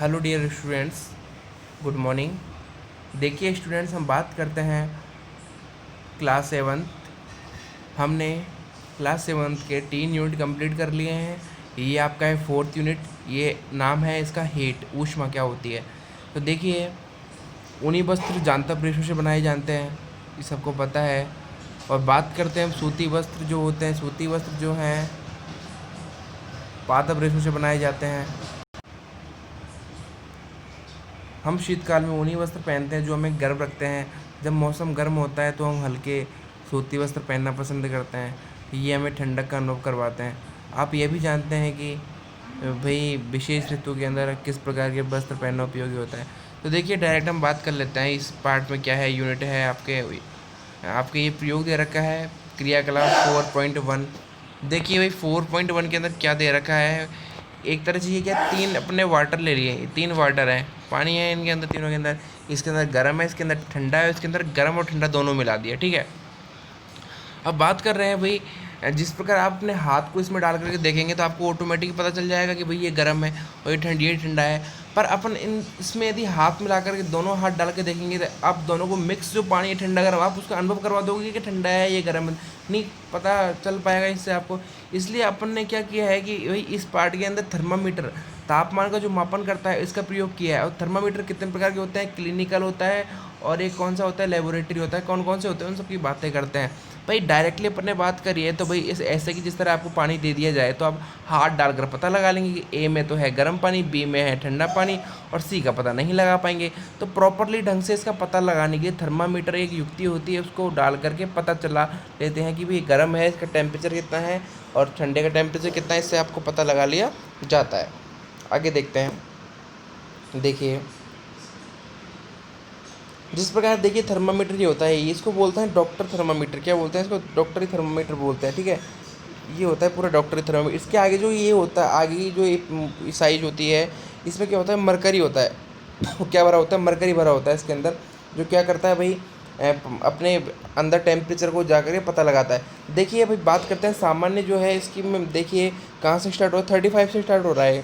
Hello dear students, good morning. देखिए students, हम बात करते हैं क्लास सेवन्थ। हमने क्लास सेवन्थ के 3 यूनिट कंप्लीट कर लिए हैं। ये आपका है 4th यूनिट। ये नाम है इसका हीट, ऊष्मा क्या होती है। तो देखिए, ऊनी वस्त्र जानता रेशों से बनाए जानते हैं, ये सबको पता है। और बात करते हैं हम सूती वस्त्र जो होते हैं, सूती वस्त्र जो हैं पादप रेशों से बनाए जाते हैं। हम शीतकाल में ऊनी वस्त्र पहनते हैं जो हमें गर्म रखते हैं। जब मौसम गर्म होता है तो हम हल्के सूती वस्त्र पहनना पसंद करते हैं, ये हमें ठंडक का अनुभव करवाते हैं। आप ये भी जानते हैं कि भाई विशेष ऋतु के अंदर किस प्रकार के वस्त्र पहनना उपयोगी होता है। तो देखिए डायरेक्ट हम बात कर लेते हैं इस पार्ट में क्या है। यूनिट है आपके ये प्रयोग दे रखा है क्रियाकलाप 4.1। देखिए भाई 4.1 के अंदर क्या दे रखा है। एक तरह से ये क्या, 3 अपने वाटर ले लिए, 3 वाटर हैं, पानी है इनके अंदर, तीनों के अंदर। इसके अंदर गर्म है, इसके अंदर ठंडा है, इसके अंदर गर्म और ठंडा दोनों मिला दिया, ठीक है। अब बात कर रहे हैं भाई, जिस प्रकार आप अपने हाथ को इसमें डाल करके देखेंगे तो आपको ऑटोमेटिक पता चल जाएगा कि भाई ये गर्म है और ये ठंडा है। पर अपन इसमें यदि हाथ मिला करके दोनों हाथ डाल के देखेंगे तो आप दोनों को मिक्स जो पानी है ठंडा गर्म, आप उसका अनुभव करवा दोगे कि ठंडा है ये गर्म है, नहीं पता चल पाएगा इससे आपको। इसलिए अपन ने क्या किया है कि भाई इस पार्ट के अंदर थर्मामीटर, तापमान का जो मापन करता है, इसका प्रयोग किया है। और थर्मामीटर कितने प्रकार के होते हैं, क्लिनिकल होता है और एक कौन सा होता है, लेबोरेटरी होता है। कौन कौन से होते हैं उन सब की बातें करते हैं। भाई डायरेक्टली अपन ने बात करी है तो भाई इस ऐसे कि जिस तरह आपको पानी दे दिया जाए तो आप हाथ डालकर पता लगा लेंगे कि ए में तो है गर्म पानी, बी में है ठंडा पानी और सी का पता नहीं लगा पाएंगे। तो प्रॉपरली ढंग से इसका पता लगाने के लिए थर्मामीटर एक युक्ति होती है, उसको डाल करके पता चला लेते हैं कि भाई गर्म है, इसका टेम्परेचर कितना है और ठंडे का टेम्परेचर कितना है, इससे आपको पता लगा लिया जाता है। आगे देखते हैं। देखिए जिस प्रकार देखिए थर्मामीटर ये होता है, ये इसको बोलते हैं डॉक्टर थर्मामीटर। क्या बोलते हैं इसको, डॉक्टरी थर्मामीटर बोलते हैं, ठीक है। ये होता है पूरा डॉक्टरी थर्मामीटर। इसके आगे जो ये होता है, आगे की जो साइज होती है, इसमें क्या होता है, मरकरी होता है। क्या भरा होता है, मरकरी भरा होता है इसके अंदर, जो क्या करता है भाई अपने अंदर टेम्परेचर को जा करके पता लगाता है। देखिए भाई बात करते हैं सामान्य जो है इसकी में, देखिए कहाँ से स्टार्ट हो रहा है, 35 से स्टार्ट हो रहा है।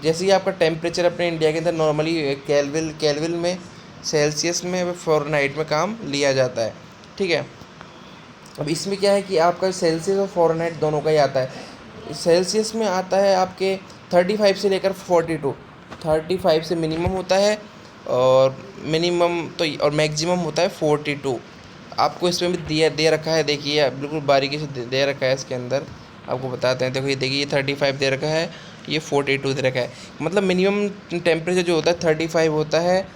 जैसे कि आपका टेम्परेचर अपने इंडिया के अंदर नॉर्मली केल्विन में, सेल्सियस में, फ़ारेनहाइट में काम लिया जाता है, ठीक है। अब इसमें क्या है कि आपका सेल्सियस और फ़ारेनहाइट दोनों का ही आता है। सेल्सियस में आता है आपके 35 से लेकर 42, 35 से मिनिमम होता है और मिनिमम तो और मैक्सिमम होता है 42। आपको इसमें भी दे रखा है, देखिए बिल्कुल बारीकी से दे रखा है इसके अंदर। आपको बताते हैं, देखो ये देखिए, ये 35 दे रखा है, ये 42 दे रखा है। मतलब मिनिमम टेम्परेचर जो होता है 35 होता है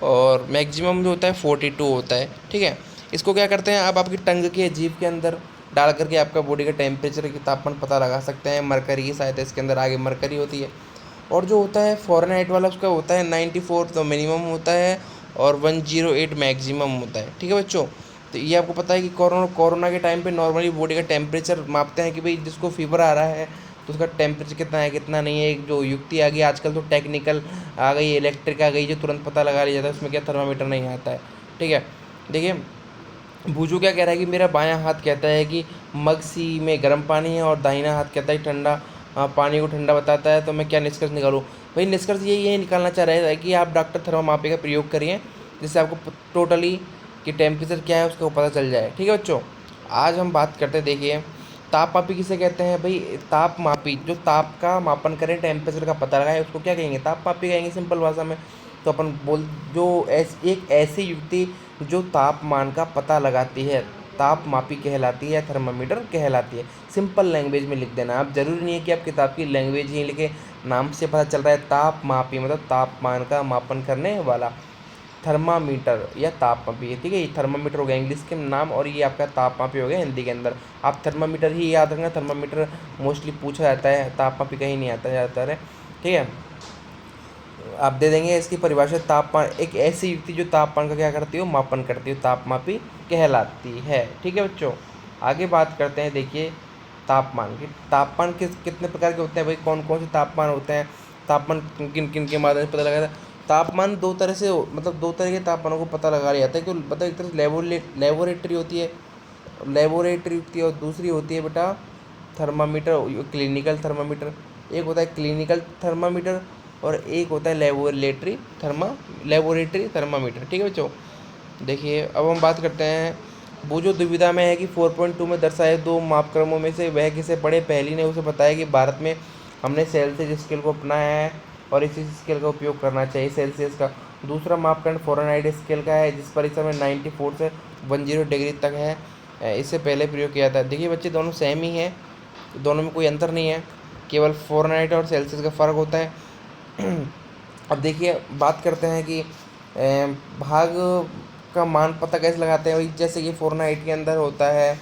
और मैक्सिमम जो होता है 42 होता है, ठीक है। इसको क्या करते हैं, आप आपकी टंग के जीभ के अंदर डाल करके आपका बॉडी का टेम्परेचर की तापमान पता लगा सकते हैं। मरकरी की सहायता इसके अंदर आगे मरकरी होती है। और जो होता है फ़ारेनहाइट वाला, उसका होता है 94 तो मिनिमम होता है और 108 मैक्सिमम होता है, ठीक है बच्चों। तो ये आपको पता है कि कोरोना के टाइम पे नॉर्मली बॉडी का टेम्परेचर मापते हैं कि भाई जिसको फीवर आ रहा है तो उसका टेम्परेचर कितना है कितना नहीं है। एक जो युक्ति आ गई आजकल, तो टेक्निकल आ गई, इलेक्ट्रिक आ गई, जो तुरंत पता लगा लिया जाता है, उसमें क्या थर्मामीटर नहीं आता है, ठीक है। देखिए बूझू क्या कह रहा है कि मेरा बायां हाथ कहता है कि मग सी में गर्म पानी है और दाहिना हाथ कहता है ठंडा, पानी को ठंडा बताता है। तो मैं क्या निष्कर्ष निकालूँ, भाई निष्कर्ष ये निकालना चाह रहा है कि आप डॉक्टर थर्मामापी का प्रयोग करिए, जिससे आपको टोटली कि टेम्परेचर क्या है उसको पता चल जाए, ठीक है बच्चों। आज हम बात करते हैं, देखिए ताप मापी किसे कहते हैं भाई। ताप मापी जो ताप का मापन करें, टेम्परेचर का पता लगाए, उसको क्या कहेंगे, ताप मापी कहेंगे सिंपल भाषा में। तो अपन बोल जो एक ऐसी युक्ति जो तापमान का पता लगाती है, ताप मापी कहलाती है या थर्मामीटर कहलाती है। सिंपल लैंग्वेज में लिख देना, आप ज़रूरी नहीं है कि आप किताब की लैंग्वेज ही लिखे, नाम से पता चल रहा है ताप मापी मतलब तापमान का मापन करने वाला। थर्मामीटर या तापमापी, ठीक है। ये थर्मामीटर हो गया इंग्लिश के नाम और ये आपका तापमापी हो गया हिंदी के अंदर। आप थर्मामीटर ही याद रखना, थर्मामीटर मोस्टली पूछा जाता है, तापमापी कहीं नहीं आता ज़्यादातर है, ठीक है। आप दे देंगे इसकी परिभाषा, तापमान एक ऐसी युक्ति जो तापमान का क्या करती हो, मापन करती हो, तापमापी कहलाती है, ठीक है बच्चों। आगे बात करते हैं, देखिए तापमान की। तापमान कितने प्रकार के होते हैं भाई, कौन कौन से तापमान होते हैं, तापमान किन किन के माध्यम से पता लगाया जाता है। तापमान दो तरह से मतलब दो तरह के तापमानों को पता लगा लिया जाता है कि मतलब एक तरह से लेबोरेटरी होती है, लेबोरेटरी होती है, और दूसरी होती है बेटा थर्मामीटर, क्लिनिकल थर्मामीटर। एक होता है क्लिनिकल थर्मामीटर और एक होता है लेबोरेटरी थर्मामीटर। ठीक है बच्चों। देखिए अब हम बात करते हैं, वो जो दुविधा में है कि 4.2 में दर्शाए दो मापक्रमों में से वह किसे पढ़े। पहली ने उसे बताया कि भारत में हमने सेल्सियस स्केल को अपनाया है और इसी स्केल का उपयोग करना चाहिए सेल्सियस का। दूसरा मापदंड फ़ारेनहाइट स्केल का है, जिस पर इस समय 94 से 10 डिग्री तक है। इससे पहले प्रयोग किया था। देखिए बच्चे दोनों सेम ही हैं, दोनों में कोई अंतर नहीं है, केवल फ़ारेनहाइट और सेल्सियस का फ़र्क होता है। अब देखिए बात करते हैं कि भाग का मान पता कैसे लगाते हैं। वही जैसे कि फ़ारेनहाइट के अंदर होता है,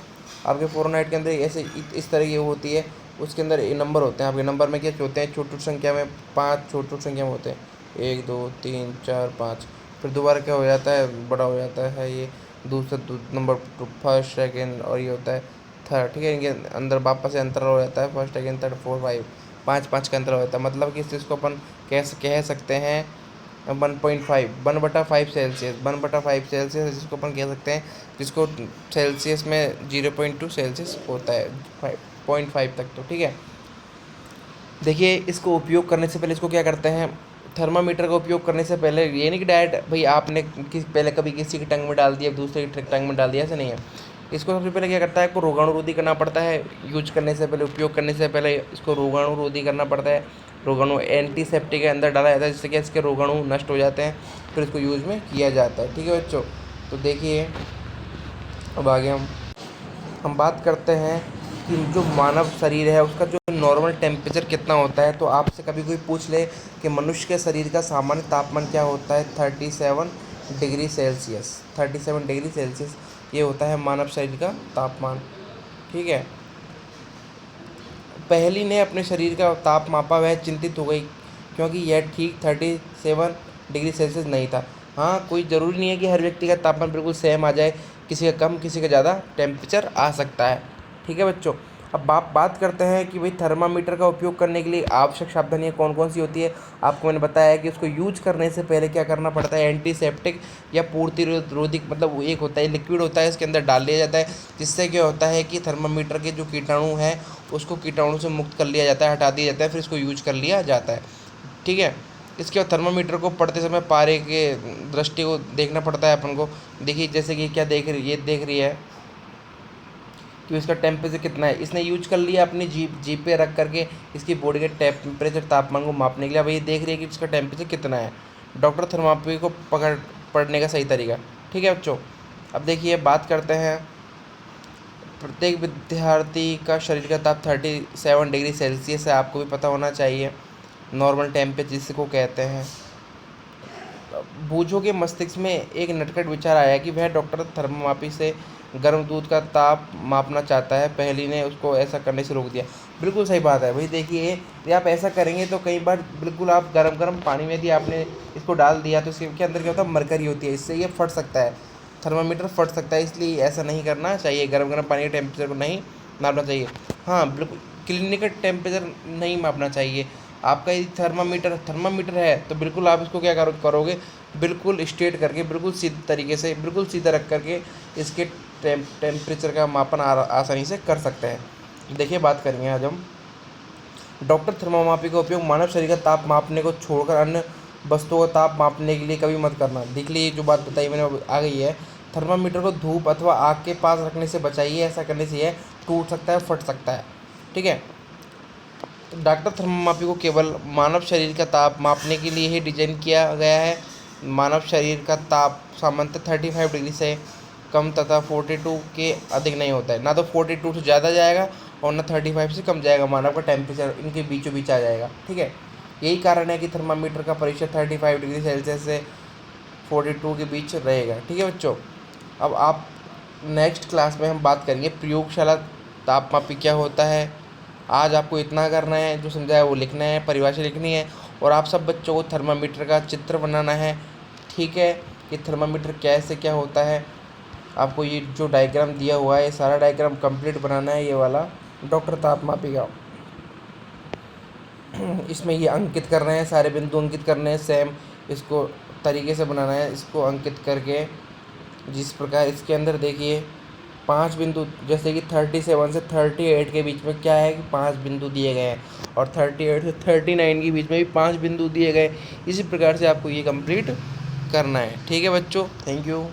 आपके फ़ारेनहाइट के अंदर ऐसे इस तरह की होती है, उसके अंदर ये नंबर होते हैं। आपके नंबर में क्या होते हैं, छोटी छोटी संख्या में 5 छोटी छोटी संख्या में होते हैं, 1 2 3 4 5। फिर दोबारा क्या हो जाता है, बड़ा हो जाता है ये दूसरा नंबर, फर्स्ट सेकेंड, और ये होता है थर्ड। ठीक है, इनके अंदर वापस से अंतराल हो जाता है, first second third four five, 5 का अंतराल होता है। मतलब कि इस चीज़ को अपन कह सकते हैं 1.5 1/5 सेल्सियस, 1/5 सेल्सियस जिसको अपन कह सकते हैं, जिसको सेल्सियस में 0.2 सेल्सियस होता है, 5.5 तक। तो ठीक है। देखिए इसको उपयोग करने से पहले इसको क्या करते हैं, थर्मामीटर का उपयोग करने से पहले ये नहीं कि डायरेक्ट भाई आपने पहले कभी किसी की टंग में डाल दिया दूसरे की टंग में डाल दिया, ऐसा नहीं है। इसको सबसे पहले क्या करता है, आपको रोगाणुरोधी करना पड़ता है। यूज करने से पहले, उपयोग करने से पहले इसको रोगाणुरोधी करना पड़ता है। रोगाणु एंटीसेप्टिक के अंदर डाला जाता है, जिससे कि इसके रोगाणु नष्ट हो जाते हैं, फिर इसको यूज में किया जाता है। ठीक है बच्चों। तो देखिए अब आगे हम बात करते हैं कि जो मानव शरीर है उसका जो नॉर्मल टेम्परेचर कितना होता है। तो आपसे कभी कोई पूछ ले कि मनुष्य के शरीर का सामान्य तापमान क्या होता है, 37 डिग्री सेल्सियस। 37 डिग्री सेल्सियस ये होता है मानव शरीर का तापमान। ठीक है। पहली ने अपने शरीर का ताप मापा, वह चिंतित हो गई क्योंकि यह ठीक 37 डिग्री सेल्सियस नहीं था। हाँ, कोई ज़रूरी नहीं है कि हर व्यक्ति का तापमान बिल्कुल सेम आ जाए, किसी का कम किसी का ज़्यादा टेम्परेचर आ सकता है। ठीक है बच्चों। अब आप बात करते हैं कि भाई थर्मामीटर का उपयोग करने के लिए आवश्यक सावधानियाँ कौन कौन सी होती है। आपको मैंने बताया है कि उसको यूज करने से पहले क्या करना पड़ता है, एंटीसेप्टिक या पूर्ति रोधी, मतलब वो एक होता है लिक्विड होता है, इसके अंदर डाल लिया जाता है, जिससे क्या होता है कि थर्मामीटर के जो कीटाणु हैं उसको कीटाणु से मुक्त कर लिया जाता है, हटा दिया जाता है, फिर इसको यूज कर लिया जाता है। ठीक है। इसके बाद थर्मामीटर को पढ़ते समय पारे के दृष्टि को देखना पड़ता है अपन को। देखिए जैसे कि क्या देख रही, ये देख रही है कि इसका टेम्परेचर कितना है। इसने यूज कर लिया अपनी जीप पे रख करके इसकी बॉडी के टेम्परेचर तापमान को मापने के लिए। अब ये देख रही है कि इसका टेम्परेचर कितना है। डॉक्टर थर्मामीटर को पढ़ने का सही तरीका। ठीक है बच्चों। अब देखिए बात करते हैं, प्रत्येक विद्यार्थी का शरीर का ताप 37 डिग्री सेल्सियस है, आपको भी पता होना चाहिए, नॉर्मल टेम्परेचर जिसको कहते हैं। बूझो के मस्तिष्क में एक नटखट विचार आया कि वह डॉक्टर थर्मोमापी से गर्म दूध का ताप मापना चाहता है। पहली ने उसको ऐसा करने से रोक दिया। बिल्कुल सही बात है भाई। देखिए ये आप ऐसा करेंगे तो कई बार बिल्कुल आप गर्म गर्म पानी में यदि आपने इसको डाल दिया तो इसके अंदर क्या होता है, मरकरी होती है, इससे ये फट सकता है, थर्मामीटर फट सकता है। इसलिए ऐसा नहीं करना चाहिए, गर्म गर्म पानी के टेम्परेचर को नहीं नापना चाहिए। हाँ बिल्कुल, क्लिनिकल टेम्परेचर नहीं मापना चाहिए। आपका यदि थर्मामीटर है तो बिल्कुल आप इसको क्या करोगे, बिल्कुल स्ट्रेट करके, बिल्कुल सीधे तरीके से, बिल्कुल सीधा रख करके इसके टेम्परेचर का मापन आसानी से कर सकते हैं। देखिए बात करेंगे आज हम, डॉक्टर थर्मोमापी का उपयोग मानव शरीर का ताप मापने को छोड़कर अन्य वस्तुओं का ताप मापने के लिए कभी मत करना। देख लीजिए जो बात बताई मैंने आ गई है। थर्मामीटर को धूप अथवा आग के पास रखने से बचाइए, ऐसा करने से यह टूट सकता है, फट सकता है। ठीक है। तो डॉक्टर थर्मोमापी को केवल मानव शरीर का ताप मापने के लिए ही डिजाइन किया गया है। मानव शरीर का ताप सामान्यतः 35 डिग्री से कम तथा 42 के अधिक नहीं होता है। ना तो 42 से ज़्यादा जाएगा और ना 35 से कम जाएगा। मानव का टेम्परेचर इनके बीचों बीच आ जाएगा। ठीक है। यही कारण है कि थर्मामीटर का परीक्षण 35 डिग्री सेल्सियस से 42 के बीच रहेगा। ठीक है बच्चों। अब आप नेक्स्ट क्लास में हम बात करेंगे प्रयोगशाला तापमापी क्या होता है। आज आपको इतना करना है, जो समझाया वो लिखना है, परिभाषा लिखनी है, और आप सब बच्चों को थर्मामीटर का चित्र बनाना है। ठीक है। कि थर्मामीटर कैसे क्या होता है, आपको ये जो डायग्राम दिया हुआ है ये सारा डायग्राम कंप्लीट बनाना है, ये वाला डॉक्टर तापमापी का। इसमें ये अंकित करना है, सारे बिंदु अंकित करने हैं, सेम इसको तरीके से बनाना है। इसको अंकित करके जिस प्रकार इसके अंदर देखिए पांच बिंदु, जैसे कि 37 से 38 के बीच में क्या है कि पांच बिंदु दिए गए हैं, और 38 से 39 के बीच में भी पांच बिंदु दिए गए। इसी प्रकार से आपको ये कंप्लीट करना है। ठीक है बच्चों, थैंक यू।